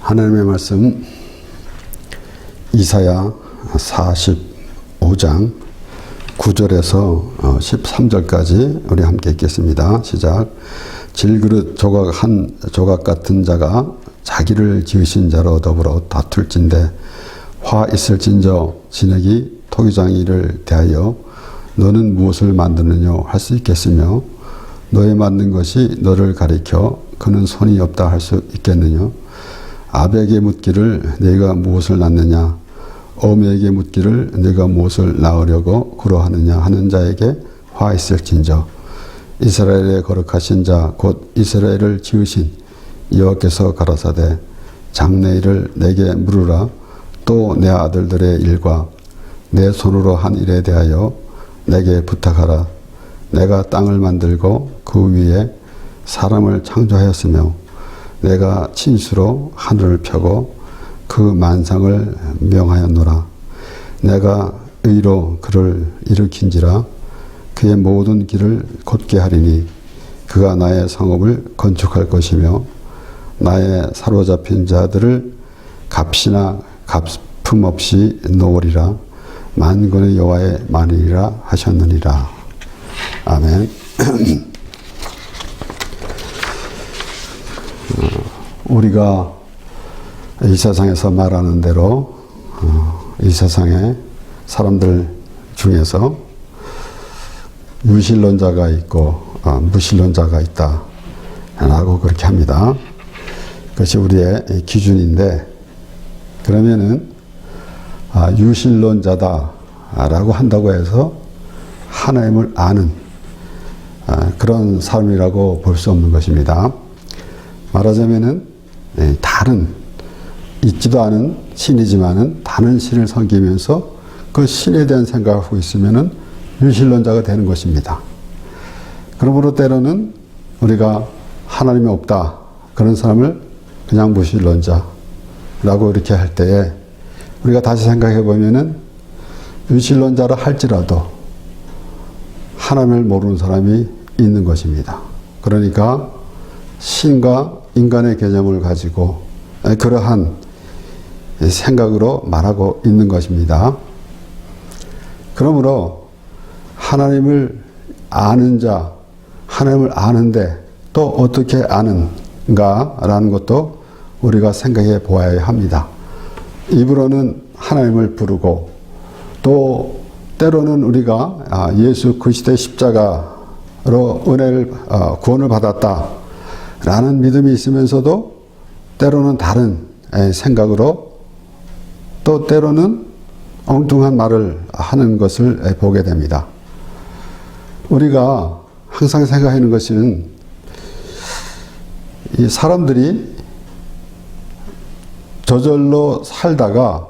하나님의 말씀 이사야 45장 9절에서 13절까지 우리 함께 읽겠습니다. 시작. 질그릇 조각 한 조각 같은 자가 자기를 지으신 자로 더불어 다툴진대 화 있을진저 진흙이 토기장이를 대하여 너는 무엇을 만드느냐 할 수 있겠으며 너의 만든 것이 너를 가리켜 그는 손이 없다 할 수 있겠느냐. 아벨에게 묻기를 네가 무엇을 낳느냐 어미에게 묻기를 네가 무엇을 낳으려고 그러하느냐 하는 자에게 화 있을진저 이스라엘의 거룩하신 자 곧 이스라엘을 지으신 여호와께서 가라사대 장래일을 내게 물으라. 또 내 아들들의 일과 내 손으로 한 일에 대하여 내게 부탁하라. 내가 땅을 만들고 그 위에 사람을 창조하였으며 내가 친수로 하늘을 펴고 그 만상을 명하였노라. 내가 의로 그를 일으킨지라 그의 모든 길을 곧게 하리니 그가 나의 성읍을 건축할 것이며 나의 사로잡힌 자들을 값이나 값품 없이 놓으리라. 만군의 여호와의 말이라 하셨느니라. 아멘. 우리가 이 세상에서 말하는 대로 이 세상에 사람들 중에서 유실론자가 있고 무실론자가 있다 라고 그렇게 합니다. 그것이 우리의 기준인데, 그러면은 유실론자다 라고 한다고 해서 하나님을 아는 그런 사람이라고 볼 수 없는 것입니다. 말하자면은 다른 있지도 않은 신이지만은 다른 신을 섬기면서 그 신에 대한 생각을 하고 있으면은 유실론자가 되는 것입니다. 그러므로 때로는 우리가 하나님이 없다 그런 사람을 그냥 무실론자라고 이렇게 할 때에 우리가 다시 생각해 보면은 유실론자라 할지라도 하나님을 모르는 사람이 있는 것입니다. 그러니까 신과 인간의 개념을 가지고 그러한 생각으로 말하고 있는 것입니다. 그러므로 하나님을 아는 자, 하나님을 아는데 또 어떻게 아는가라는 것도 우리가 생각해 보아야 합니다. 입으로는 하나님을 부르고 또 때로는 우리가 예수 그리스도의 십자가로 은혜를 구원을 받았다라는 믿음이 있으면서도 때로는 다른 생각으로 또 때로는 엉뚱한 말을 하는 것을 보게 됩니다. 우리가 항상 생각하는 것은 이 사람들이 저절로 살다가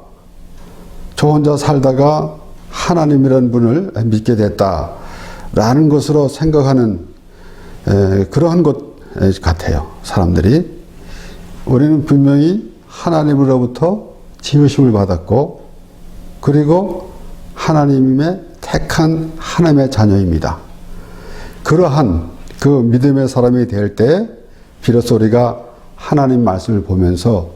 저 혼자 살다가 하나님이라는 분을 믿게 됐다라는 것으로 생각하는 그러한 것 같아요. 사람들이. 우리는 분명히 하나님으로부터 지으심을 받았고 그리고 하나님의 택한 하나님의 자녀입니다. 그러한 그 믿음의 사람이 될 때 비로소 우리가 하나님 말씀을 보면서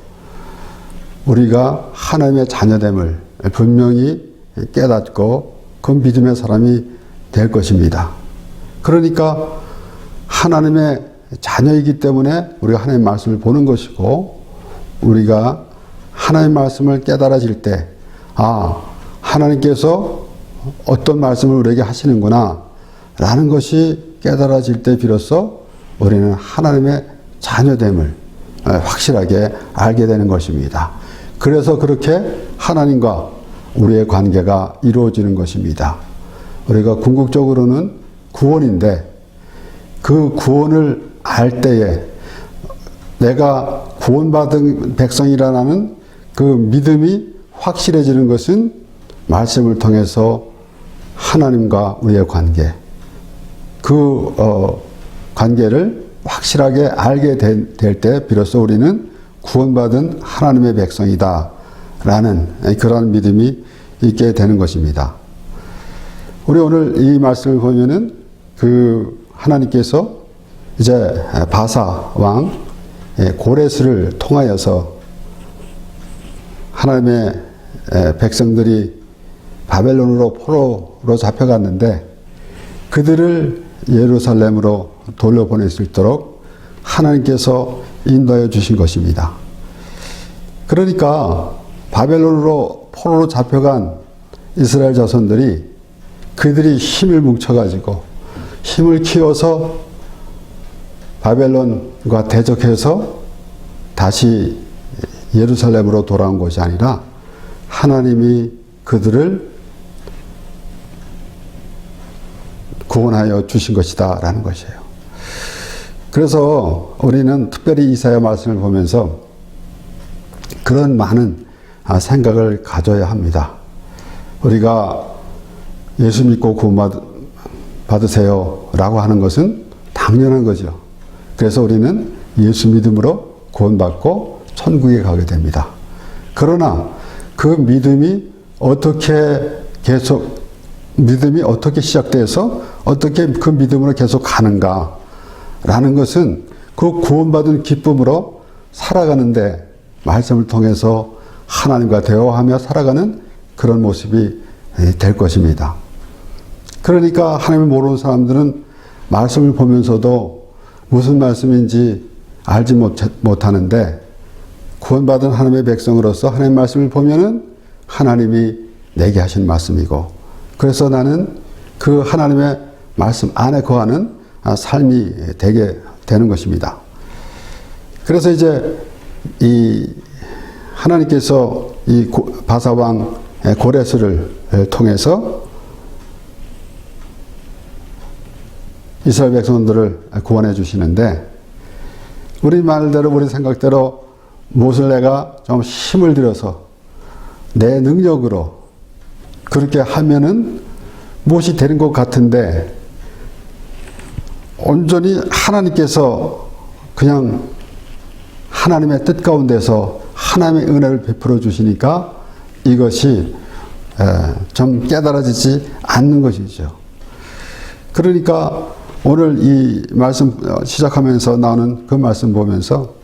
우리가 하나님의 자녀됨을 분명히 깨닫고 그 믿음의 사람이 될 것입니다. 그러니까 하나님의 자녀이기 때문에 우리가 하나님의 말씀을 보는 것이고 우리가 하나님의 말씀을 깨달아질 때 하나님께서 어떤 말씀을 우리에게 하시는구나 라는 것이 깨달아질 때 비로소 우리는 하나님의 자녀됨을 확실하게 알게 되는 것입니다. 그래서 그렇게 하나님과 우리의 관계가 이루어지는 것입니다. 우리가 궁극적으로는 구원인데 그 구원을 알 때에 내가 구원받은 백성이라는 그 믿음이 확실해지는 것은 말씀을 통해서 하나님과 우리의 관계, 그 관계를 확실하게 알게 될 때 비로소 우리는 구원받은 하나님의 백성이다 라는 그런 믿음이 있게 되는 것입니다. 우리 오늘 이 말씀을 보면은 그 하나님께서 이제 바사 왕 고레스를 통하여서 하나님의 백성들이 바벨론으로 포로로 잡혀갔는데 그들을 예루살렘으로 돌려보낼 수 있도록 하나님께서 인도하여 주신 것입니다. 그러니까 바벨론으로 포로로 잡혀간 이스라엘 자손들이 그들이 힘을 뭉쳐가지고 힘을 키워서 바벨론과 대적해서 다시 예루살렘으로 돌아온 것이 아니라 하나님이 그들을 구원하여 주신 것이다 라는 것이에요. 그래서 우리는 특별히 이사야 말씀을 보면서 그런 많은 생각을 가져야 합니다. 우리가 예수 믿고 구원받으세요 라고 하는 것은 당연한 거죠. 그래서 우리는 예수 믿음으로 구원받고 천국에 가게 됩니다. 그러나 그 믿음이 어떻게 시작돼서 어떻게 그 믿음으로 계속 가는가 라는 것은 그 구원받은 기쁨으로 살아가는데 말씀을 통해서 하나님과 대화하며 살아가는 그런 모습이 될 것입니다. 그러니까 하나님을 모르는 사람들은 말씀을 보면서도 무슨 말씀인지 알지 못하는데 구원받은 하나님의 백성으로서 하나님의 말씀을 보면은 하나님이 내게 하신 말씀이고 그래서 나는 그 하나님의 말씀 안에 거하는 삶이 되게 되는 것입니다. 그래서 이제 이 하나님께서 이 바사왕 고레스를 통해서 이스라엘 백성들을 구원해 주시는데 우리 말대로 우리 생각대로 무엇을 내가 좀 힘을 들여서 내 능력으로 그렇게 하면은 무엇이 되는 것 같은데 온전히 하나님께서 그냥 하나님의 뜻 가운데서 하나님의 은혜를 베풀어 주시니까 이것이 좀 깨달아지지 않는 것이죠. 그러니까 오늘 이 말씀 시작하면서 나오는 그 말씀 보면서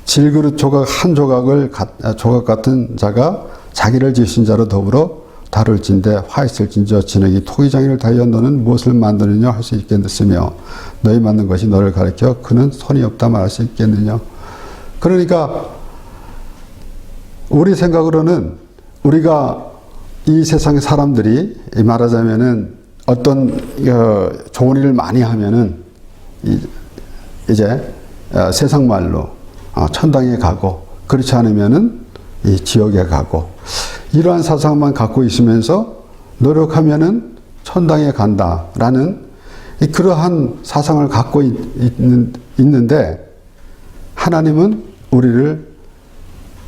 질그릇 조각 한 조각 같은 자가 자기를 지으신 자로 더불어 다룰진대 화 있을진저 진흙이 토기장이를 다하여 너는 무엇을 만드느냐 할 수 있겠으며 너희 만든 것이 너를 가리켜 그는 손이 없다 말할 수 있겠느냐. 그러니까 우리 생각으로는 우리가 이 세상의 사람들이 말하자면은 어떤 좋은 일을 많이 하면은 이제 세상 말로 천당에 가고 그렇지 않으면은 이 지옥에 가고 이러한 사상만 갖고 있으면서 노력하면은 천당에 간다라는 그러한 사상을 갖고 있는데 하나님은 우리를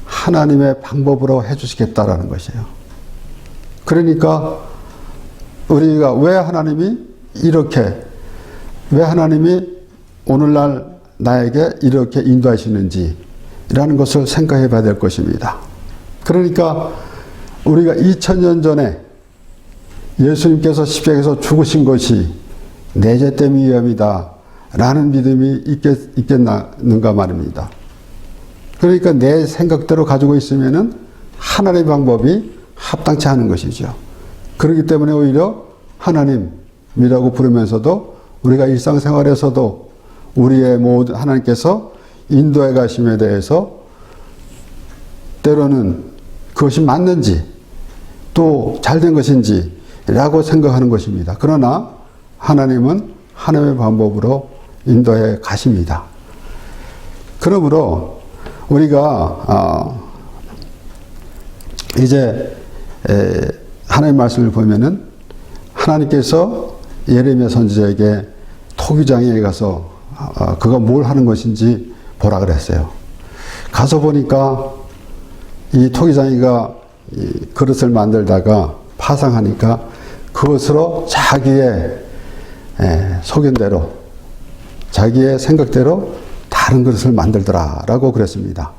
하나님의 방법으로 해주시겠다라는 것이에요. 그러니까 우리가 왜 하나님이 오늘날 나에게 이렇게 인도하시는지라는 것을 생각해 봐야 될 것입니다. 그러니까 우리가 2000년 전에 예수님께서 십자가에서 죽으신 것이 내 죄 때문에 위험이다 라는 믿음이 있겠는가 말입니다. 그러니까 내 생각대로 가지고 있으면은 하나님의 방법이 합당치 않은 것이죠. 그렇기 때문에 오히려 하나님이라고 부르면서도 우리가 일상생활에서도 우리의 모든 하나님께서 인도해 가심에 대해서 때로는 그것이 맞는지 또 잘된 것인지 라고 생각하는 것입니다. 그러나 하나님은 하나님의 방법으로 인도해 가십니다. 그러므로 우리가 이제 하나님의 말씀을 보면은 하나님께서 예레미야 선지자에게 토기장에 가서 그가 뭘 하는 것인지 보라 그랬어요. 가서 보니까 이 토기장이가 그릇을 만들다가 파상하니까 그것으로 자기의 소견대로 자기의 생각대로 다른 그릇을 만들더라라고 그랬습니다.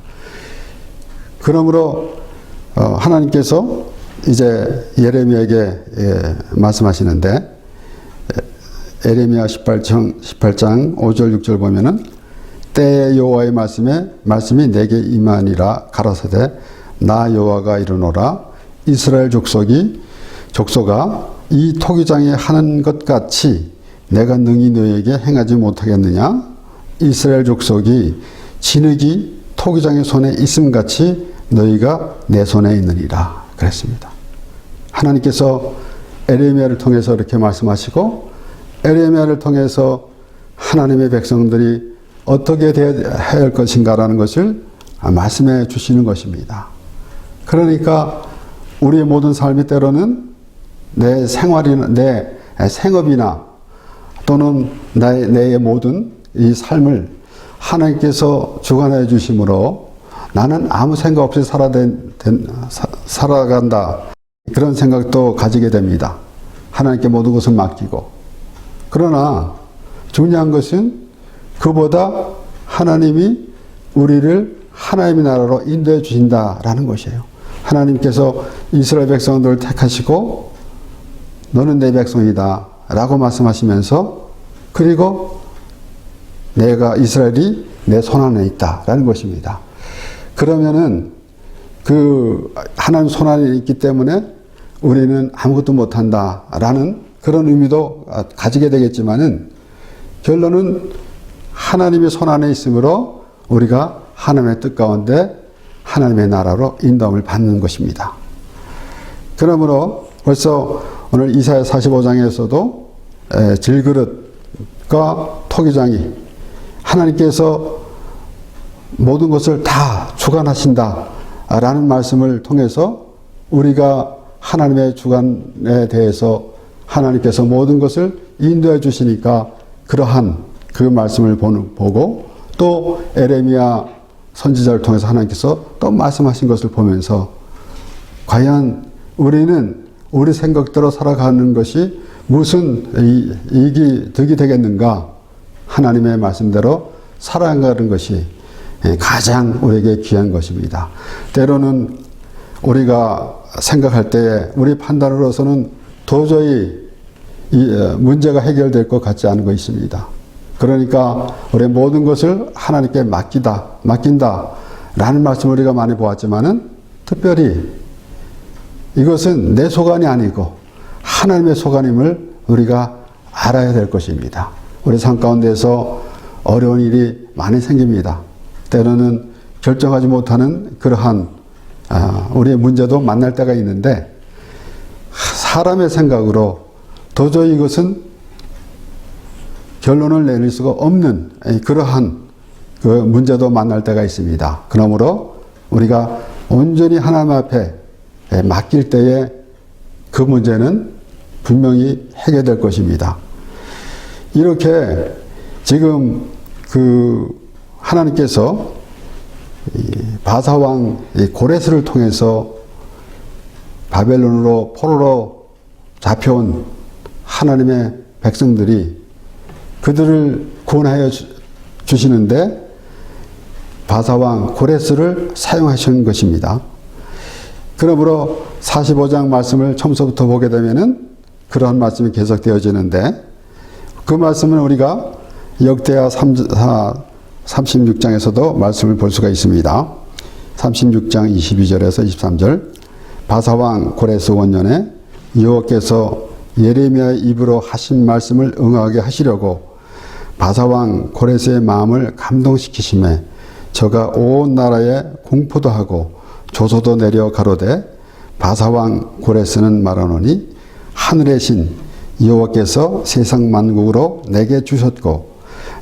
그러므로 하나님께서 이제 예레미야에게 말씀하시는데 예레미야 18장 5절 6절 보면은 때에 여호와의 말씀이 내게 임하니라 가라사대 나 여호와가 이르노라. 이스라엘 족속아 이 토기장이 하는 것 같이 내가 능히 너에게 행하지 못하겠느냐? 이스라엘 족속이 진흙이 토기장의 손에 있음 같이 너희가 내 손에 있느니라 그랬습니다. 하나님께서 에레미야를 통해서 이렇게 말씀하시고, 에레미야를 통해서 하나님의 백성들이 어떻게 되어야 할 것인가라는 것을 말씀해 주시는 것입니다. 그러니까 우리의 모든 삶이 때로는 내 생활이나 내 생업이나 또는 내 모든 이 삶을 하나님께서 주관해 주심으로 나는 아무 생각 없이 살아간다, 그런 생각도 가지게 됩니다. 하나님께 모든 것을 맡기고. 그러나 중요한 것은 그보다 하나님이 우리를 하나님의 나라로 인도해 주신다라는 것이에요. 하나님께서 이스라엘 백성들을 택하시고 너는 내 백성이다 라고 말씀하시면서, 그리고 내가 이스라엘이 내 손 안에 있다 라는 것입니다. 그러면은 그 하나님 손 안에 있기 때문에 우리는 아무것도 못한다 라는 그런 의미도 가지게 되겠지만은, 결론은 하나님의 손 안에 있으므로 우리가 하나님의 뜻 가운데 하나님의 나라로 인도함을 받는 것입니다. 그러므로 벌써 오늘 이사야 45장에서도 질그릇과 토기장이 하나님께서 모든 것을 다 주관하신다라는 말씀을 통해서 우리가 하나님의 주관에 대해서 하나님께서 모든 것을 인도해 주시니까 그러한 그 말씀을 보고, 또 에레미야 선지자를 통해서 하나님께서 또 말씀하신 것을 보면서 과연 우리는 우리 생각대로 살아가는 것이 무슨 득이 되겠는가? 하나님의 말씀대로 살아가는 것이 가장 우리에게 귀한 것입니다. 때로는 우리가 생각할 때에 우리 판단으로서는 도저히 문제가 해결될 것 같지 않은 거 있습니다. 그러니까 우리의 모든 것을 하나님께 맡긴다라는 말씀을 우리가 많이 보았지만은, 특별히 이것은 내 소관이 아니고 하나님의 소관임을 우리가 알아야 될 것입니다. 우리 삶 가운데서 어려운 일이 많이 생깁니다. 때로는 결정하지 못하는 그러한 우리의 문제도 만날 때가 있는데, 사람의 생각으로 도저히 이것은 결론을 내릴 수가 없는 그러한 그 문제도 만날 때가 있습니다. 그러므로 우리가 온전히 하나님 앞에 맡길 때에 그 문제는 분명히 해결될 것입니다. 이렇게 지금 그 하나님께서 바사왕 고레스를 통해서 바벨론으로 포로로 잡혀온 하나님의 백성들이 그들을 구원하여 주시는데 바사왕 고레스를 사용하시는 것입니다. 그러므로 45장 말씀을 처음부터 보게 되면은 그러한 말씀이 계속되어지는데, 그 말씀은 우리가 역대하 36장에서도 말씀을 볼 수가 있습니다. 36장 22절에서 23절. 바사왕 고레스 원년에 여호와께서 예레미야의 입으로 하신 말씀을 응하게 하시려고 바사왕 고레스의 마음을 감동시키심에 저가 온 나라에 공포도 하고 조소도 내려 가로되, 바사왕 고레스는 말하노니 하늘의 신 여호와께서 세상 만국으로 내게 주셨고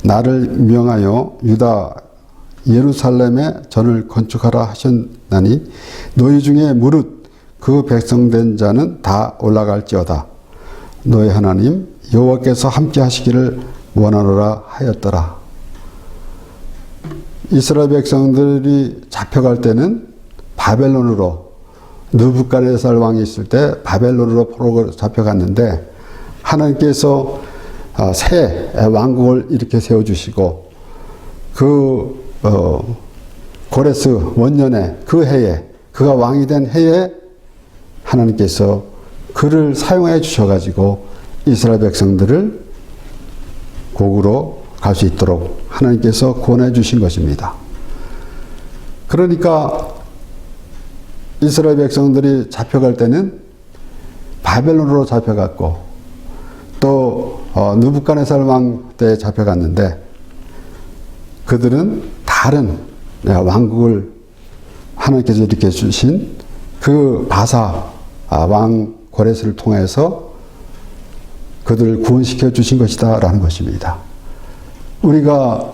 나를 명하여 유다 예루살렘에 전을 건축하라 하셨나니 너희 중에 무릇 그 백성된 자는 다 올라갈지어다. 너희 하나님 여호와께서 함께 하시기를 원하노라 하였더라. 이스라엘 백성들이 잡혀갈 때는 바벨론으로, 느부갓네살 왕이 있을 때 바벨론으로 포로로 잡혀갔는데, 하나님께서 새 왕국을 이렇게 세워주시고 그 고레스 원년에 그 해에, 그가 왕이 된 해에 하나님께서 그를 사용해 주셔가지고 이스라엘 백성들을 고국으로 갈 수 있도록 하나님께서 구원해 주신 것입니다. 그러니까 이스라엘 백성들이 잡혀갈 때는 바벨론으로 잡혀갔고 또 느부갓네살 왕 때 잡혀갔는데 그들은 다른 왕국을 하나님께서 이렇게 주신 그 바사 왕 고레스를 통해서 그들을 구원시켜 주신 것이다 라는 것입니다. 우리가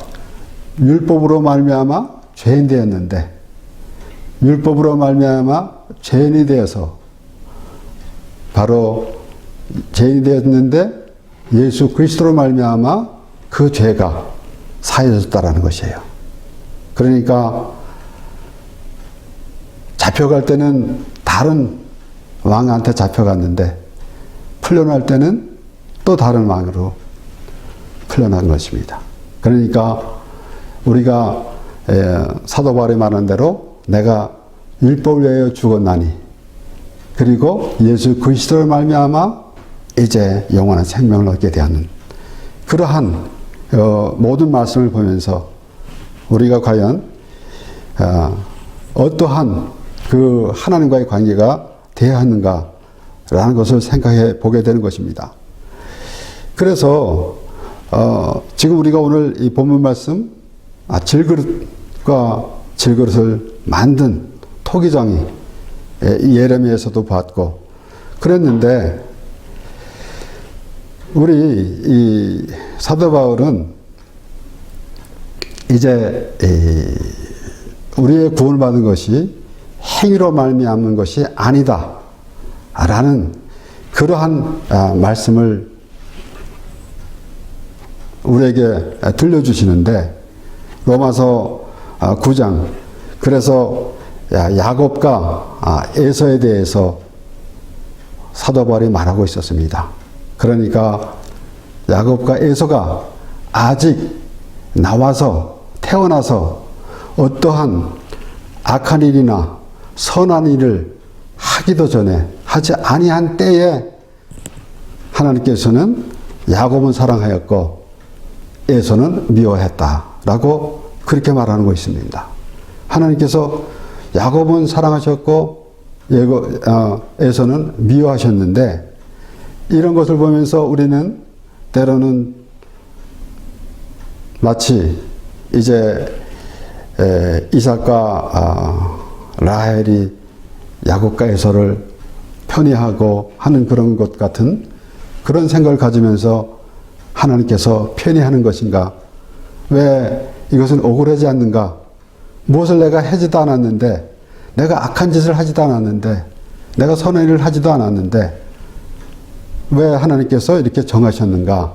율법으로 말미암아 죄인 되었는데 율법으로 말미암아 죄인이 되어서 바로 죄인이 되었는데 예수 그리스도로 말미암아 그 죄가 사해졌다라는 것이에요. 그러니까 잡혀갈 때는 다른 왕한테 잡혀갔는데 풀려날 때는 또 다른 왕으로 풀려난 것입니다. 그러니까 우리가 사도 바울이 말한 대로 내가 율법을 위하여 죽었나니 그리고 예수 그리스도를 말미암아 이제 영원한 생명을 얻게 되는 그러한 모든 말씀을 보면서 우리가 과연 어떠한 그 하나님과의 관계가 되어야 하는가라는 것을 생각해 보게 되는 것입니다. 그래서 지금 우리가 오늘 이 본문 말씀 질그릇과 질그릇을 만든 토기장이 예레미야에서도 봤고 그랬는데 우리 이 사도 바울은 이제 우리의 구원을 받은 것이 행위로 말미암는 것이 아니다 라는 그러한 말씀을 우리에게 들려주시는데 로마서 9장 그래서 야곱과 에서에 대해서 사도 바울이 말하고 있었습니다. 그러니까 야곱과 에서가 아직 태어나서 어떠한 악한 일이나 선한 일을 하기도 전에 하지 아니한 때에 하나님께서는 야곱은 사랑하였고 에서는 미워했다라고 그렇게 말하는 거 있습니다. 하나님께서 야곱은 사랑하셨고 에서는 미워하셨는데 이런 것을 보면서 우리는 때로는 마치 이제 이삭과 라헬이 야곱과 에서를 편애하고 하는 그런 것 같은 그런 생각을 가지면서 하나님께서 편애하는 것인가? 왜 이것은 억울하지 않는가? 무엇을 내가 하지도 않았는데 내가 악한 짓을 하지도 않았는데 내가 선한 일을 하지도 않았는데 왜 하나님께서 이렇게 정하셨는가?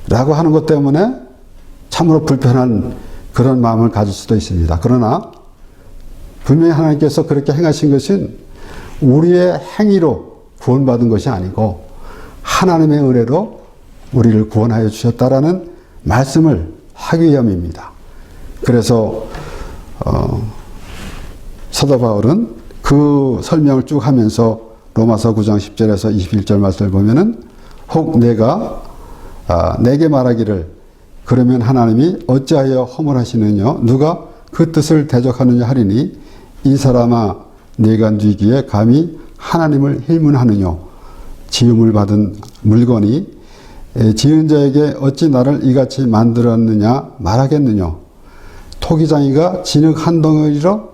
라고 하는 것 때문에 참으로 불편한 그런 마음을 가질 수도 있습니다. 그러나 분명히 하나님께서 그렇게 행하신 것은 우리의 행위로 구원받은 것이 아니고 하나님의 은혜로 우리를 구원하여 주셨다라는 말씀을 하기 위함입니다. 그래서 사도 바울은 그 설명을 쭉 하면서 로마서 9장 10절에서 21절 말씀을 보면은 혹 내가 내게 말하기를 그러면 하나님이 어찌하여 허물하시느냐 누가 그 뜻을 대적하느냐 하리니 이 사람아 네가 뉘기에 감히 하나님을 힐문하느냐 지음을 받은 물건이 지은 자에게 어찌 나를 이같이 만들었느냐 말하겠느냐 토기장이가 진흙 한 덩어리로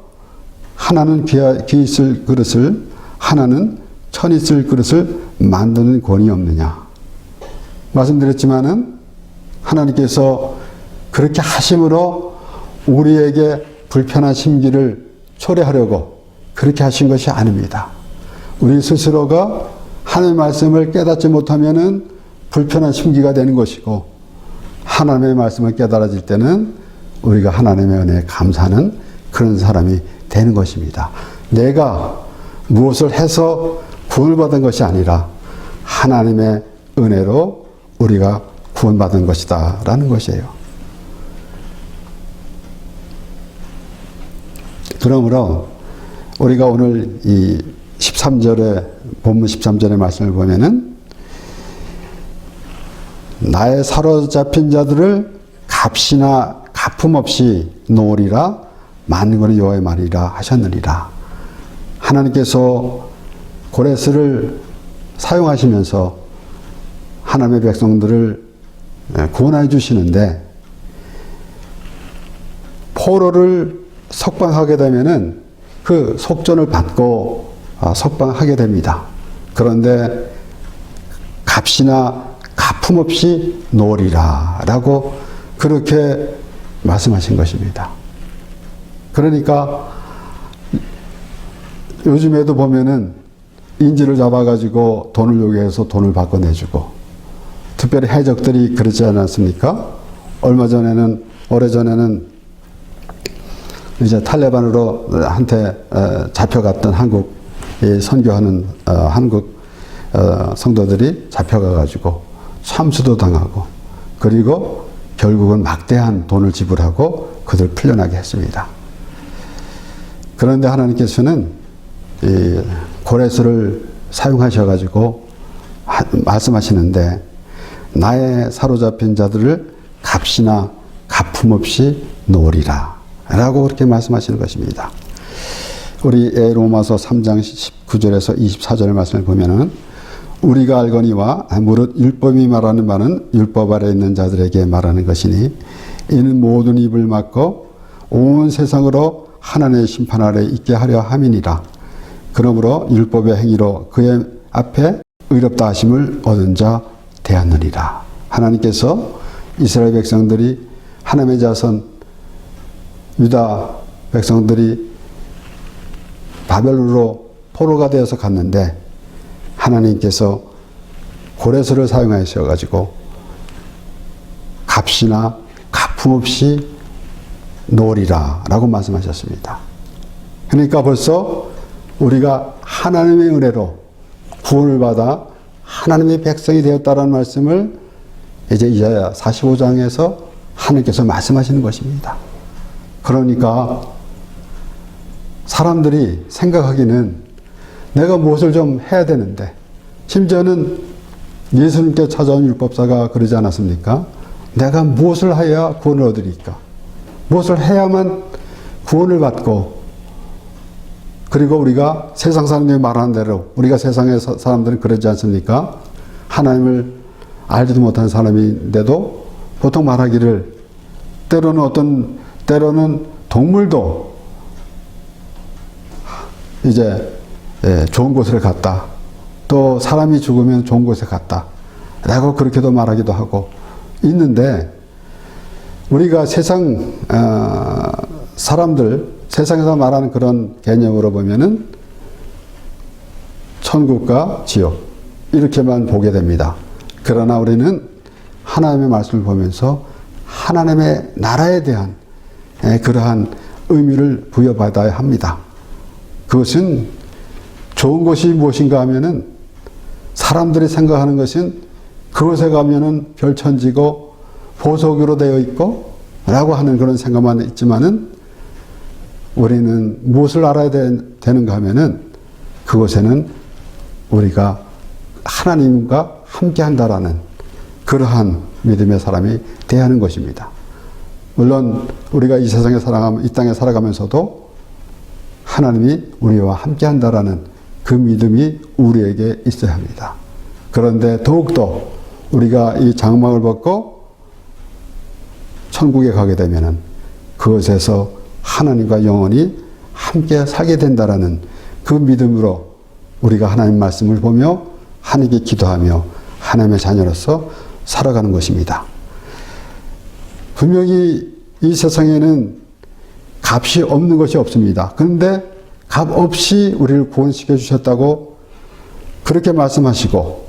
하나는 귀 있을 그릇을 하나는 천 있을 그릇을 만드는 권이 없느냐 말씀드렸지만은 하나님께서 그렇게 하심으로 우리에게 불편한 심기를 초래하려고 그렇게 하신 것이 아닙니다. 우리 스스로가 하나님의 말씀을 깨닫지 못하면은 불편한 심기가 되는 것이고 하나님의 말씀을 깨달아질 때는 우리가 하나님의 은혜에 감사하는 그런 사람이 되는 것입니다. 내가 무엇을 해서 구원을 받은 것이 아니라 하나님의 은혜로 우리가 구원받은 것이다 라는 것이에요. 그러므로 우리가 오늘 이 13절에 본문 13절의 말씀을 보면은 나의 사로잡힌 자들을 값이나 가품 없이 놓으리라 만군의 여호와의 말이라 하셨느니라. 하나님께서 고레스를 사용하시면서 하나님의 백성들을 구원해 주시는데, 포로를 석방하게 되면은 그 속전을 받고 석방하게 됩니다. 그런데 값이나 가품 없이 놓으리라 라고 그렇게 말씀하신 것입니다. 그러니까 요즘에도 보면은 인질을 잡아가지고 돈을 요구해서 돈을 받고 내주고, 특별히 해적들이 그렇지 않았습니까? 오래전에는 이제 탈레반으로 한테 잡혀갔던 한국 선교하는 한국 성도들이 잡혀가가지고 참수도 당하고, 그리고 결국은 막대한 돈을 지불하고 그들 풀려나게 했습니다. 그런데 하나님께서는 이 고레스를 사용하셔가지고 말씀하시는데, 나의 사로잡힌 자들을 값이나 가품 없이 놓으리라 라고 그렇게 말씀하시는 것입니다. 우리 로마서 3장 19절에서 24절 말씀을 보면은, 우리가 알거니와 무릇 율법이 말하는 바는 율법 아래 있는 자들에게 말하는 것이니, 이는 모든 입을 막고 온 세상으로 하나님의 심판 아래 있게 하려 함이니라. 그러므로 율법의 행위로 그의 앞에 의롭다 하심을 얻은 자 되었느니라. 하나님께서 이스라엘 백성들이, 하나님의 자손 유다 백성들이 바벨론으로 포로가 되어서 갔는데, 하나님께서 고레스를 사용하셔가지고 값이나 가품 없이 놓으리라 라고 말씀하셨습니다. 그러니까 벌써 우리가 하나님의 은혜로 구원을 받아 하나님의 백성이 되었다라는 말씀을 이제 이사야 45장에서 하나님께서 말씀하시는 것입니다. 그러니까 사람들이 생각하기는 내가 무엇을 좀 해야 되는데, 심지어는 예수님께 찾아온 율법사가 그러지 않았습니까? 내가 무엇을 해야 구원을 얻으리까? 무엇을 해야만 구원을 받고, 그리고 우리가 세상 사람들이 말하는 대로, 우리가 세상의 사람들은 그러지 않습니까? 하나님을 알지도 못하는 사람인데도 보통 말하기를, 때로는 동물도 이제 좋은 곳을 갔다, 또 사람이 죽으면 좋은 곳에 갔다 라고 그렇게도 말하기도 하고 있는데, 우리가 세상 사람들, 세상에서 말하는 그런 개념으로 보면은 천국과 지옥 이렇게만 보게 됩니다. 그러나 우리는 하나님의 말씀을 보면서 하나님의 나라에 대한 그러한 의미를 부여받아야 합니다. 그것은 좋은 것이 무엇인가 하면은, 사람들이 생각하는 것은 그곳에 가면은 별천지고 보석으로 되어 있고 라고 하는 그런 생각만 있지만은, 우리는 무엇을 알아야 되는가 하면은, 그곳에는 우리가 하나님과 함께 한다라는 그러한 믿음의 사람이 되어야 하는 것입니다. 물론 우리가 이 세상에 이 땅에 살아가면서도 하나님이 우리와 함께 한다라는 그 믿음이 우리에게 있어야 합니다. 그런데 더욱더 우리가 이 장막을 벗고 천국에 가게 되면은 그것에서 하나님과 영원히 함께 살게 된다라는 그 믿음으로 우리가 하나님 말씀을 보며 하나님께 기도하며 하나님의 자녀로서 살아가는 것입니다. 분명히 이 세상에는 값이 없는 것이 없습니다. 그런데 값 없이 우리를 구원시켜 주셨다고 그렇게 말씀하시고,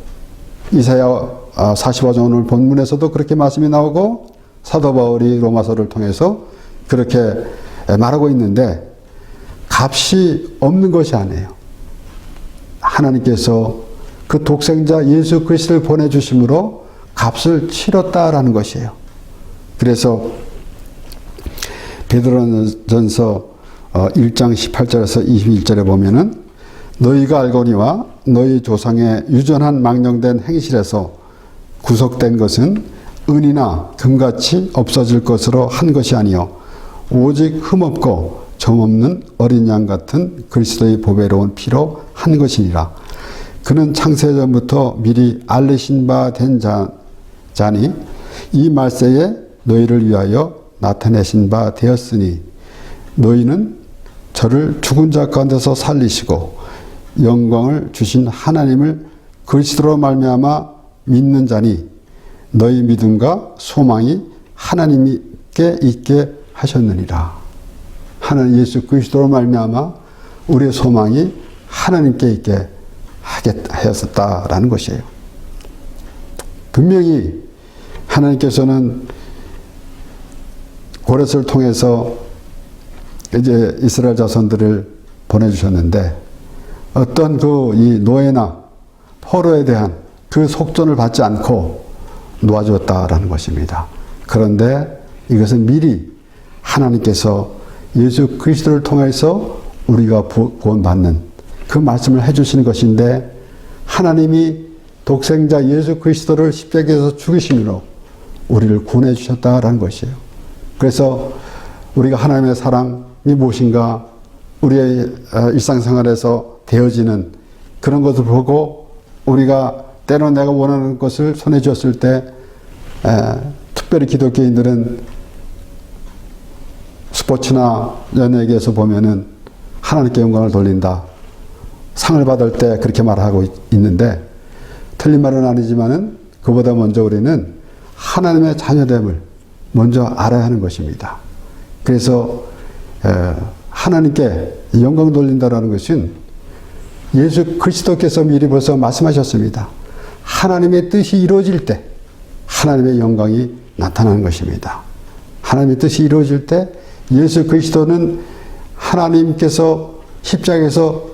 이사야 45장 오늘 본문에서도 그렇게 말씀이 나오고, 사도 바울이 로마서를 통해서 그렇게 말하고 있는데, 값이 없는 것이 아니에요. 하나님께서 그 독생자 예수 그리스도를 보내주심으로 값을 치렀다라는 것이에요. 그래서 베드로전서 1장 18절에서 21절에 보면은, 너희가 알거니와 너희 조상의 유전한 망령된 행실에서 구속된 것은 은이나 금같이 없어질 것으로 한 것이 아니요 오직 흠없고 점없는 어린 양 같은 그리스도의 보배로운 피로 한 것이니라. 그는 창세전부터 미리 알리신 바 된 자니 이 말세에 너희를 위하여 나타내신 바 되었으니 너희는 저를 죽은 자 가운데서 살리시고 영광을 주신 하나님을 그리스도로 말미암아 믿는 자니 너희 믿음과 소망이 하나님께 있게 하셨느니라. 하나님 예수 그리스도로 말미암아 우리의 소망이 하나님께 있게 하였었다라는 것이에요. 분명히 하나님께서는 고레스를 통해서 이제 이스라엘 자손들을 보내주셨는데 어떤 이 노예나 포로에 대한 그 속전을 받지 않고 놓아주었다라는 것입니다. 그런데 이것은 미리 하나님께서 예수 그리스도를 통해서 우리가 구원받는 그 말씀을 해주시는 것인데 하나님이 독생자 예수 그리스도를 십자가에서 죽이심으로 우리를 구원해 주셨다라는 것이에요. 그래서 우리가 하나님의 사랑이 무엇인가 우리의 일상생활에서 되어지는 그런 것을 보고 우리가 때로 내가 원하는 것을 손에 쥐었을 때 특별히 기독교인들은 스포츠나 연예계에서 보면은 하나님께 영광을 돌린다. 상을 받을 때 그렇게 말하고 있는데 틀린 말은 아니지만은 그보다 먼저 우리는 하나님의 자녀됨을 먼저 알아야 하는 것입니다. 그래서 하나님께 영광 돌린다라는 것은 예수 그리스도께서 미리 벌써 말씀하셨습니다. 하나님의 뜻이 이루어질 때 하나님의 영광이 나타나는 것입니다. 하나님의 뜻이 이루어질 때 예수 그리스도는 하나님께서 십자가에서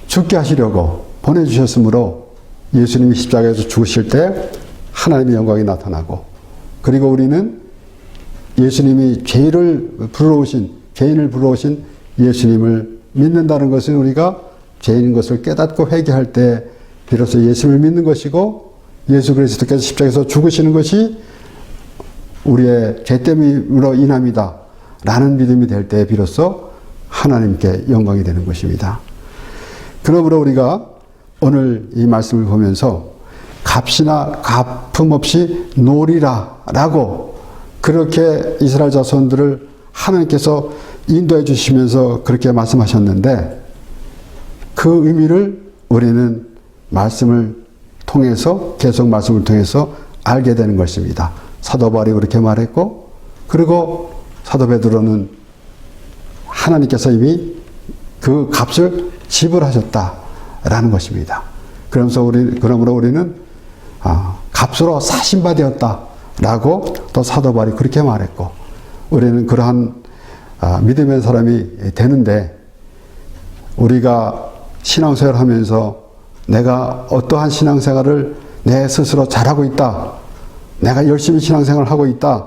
죽게 하시려고 보내주셨으므로 예수님이 십자가에서 죽으실 때 하나님의 영광이 나타나고 그리고 우리는 예수님이 죄인을 불러오신 예수님을 믿는다는 것은 우리가 죄인인 것을 깨닫고 회개할 때 비로소 예수님을 믿는 것이고 예수 그리스도께서 십자가에서 죽으시는 것이 우리의 죄 때문으로 인함이다 라는 믿음이 될 때 비로소 하나님께 영광이 되는 것입니다. 그러므로 우리가 오늘 이 말씀을 보면서 값이나 갚음 없이 노리라 라고 그렇게 이스라엘 자손들을 하나님께서 인도해 주시면서 그렇게 말씀하셨는데 그 의미를 우리는 말씀을 통해서 계속 말씀을 통해서 알게 되는 것입니다. 사도 바울이 그렇게 말했고 그리고 사도 베드로는 하나님께서 이미 그 값을 지불하셨다라는 것입니다. 그러므로 우리는 값으로 사신 바 되었다라고 또 사도 바울이 그렇게 말했고 우리는 그러한 믿음의 사람이 되는데 우리가 신앙생활을 하면서 내가 어떠한 신앙생활을 내 스스로 잘하고 있다. 내가 열심히 신앙생활을 하고 있다.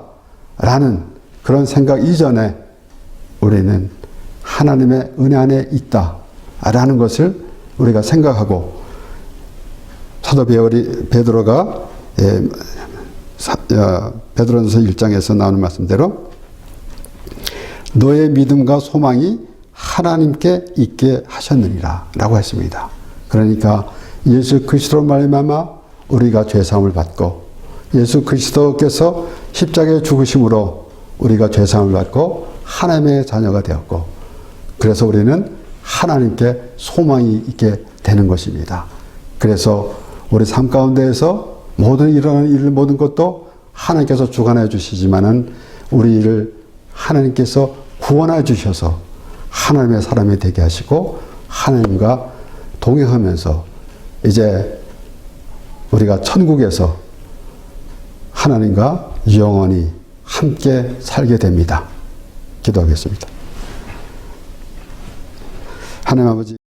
라는 그런 생각 이전에 우리는 하나님의 은혜 안에 있다. 라는 것을 우리가 생각하고 사도 베드로가 베드로전서 1장에서 나오는 말씀대로 너의 믿음과 소망이 하나님께 있게 하셨느니라 라고 했습니다. 그러니까 예수 그리스도로 말미암아 우리가 죄사함을 받고 예수 그리스도께서 십자가에 죽으심으로 우리가 죄사함을 받고 하나님의 자녀가 되었고 그래서 우리는 하나님께 소망이 있게 되는 것입니다. 그래서 우리 삶 가운데에서 일어나는 일 모든 것도 하나님께서 주관해 주시지만은 우리를 하나님께서 구원해 주셔서 하나님의 사람이 되게 하시고 하나님과 동행하면서 이제 우리가 천국에서 하나님과 영원히 함께 살게 됩니다. 기도하겠습니다. 하나님 아버지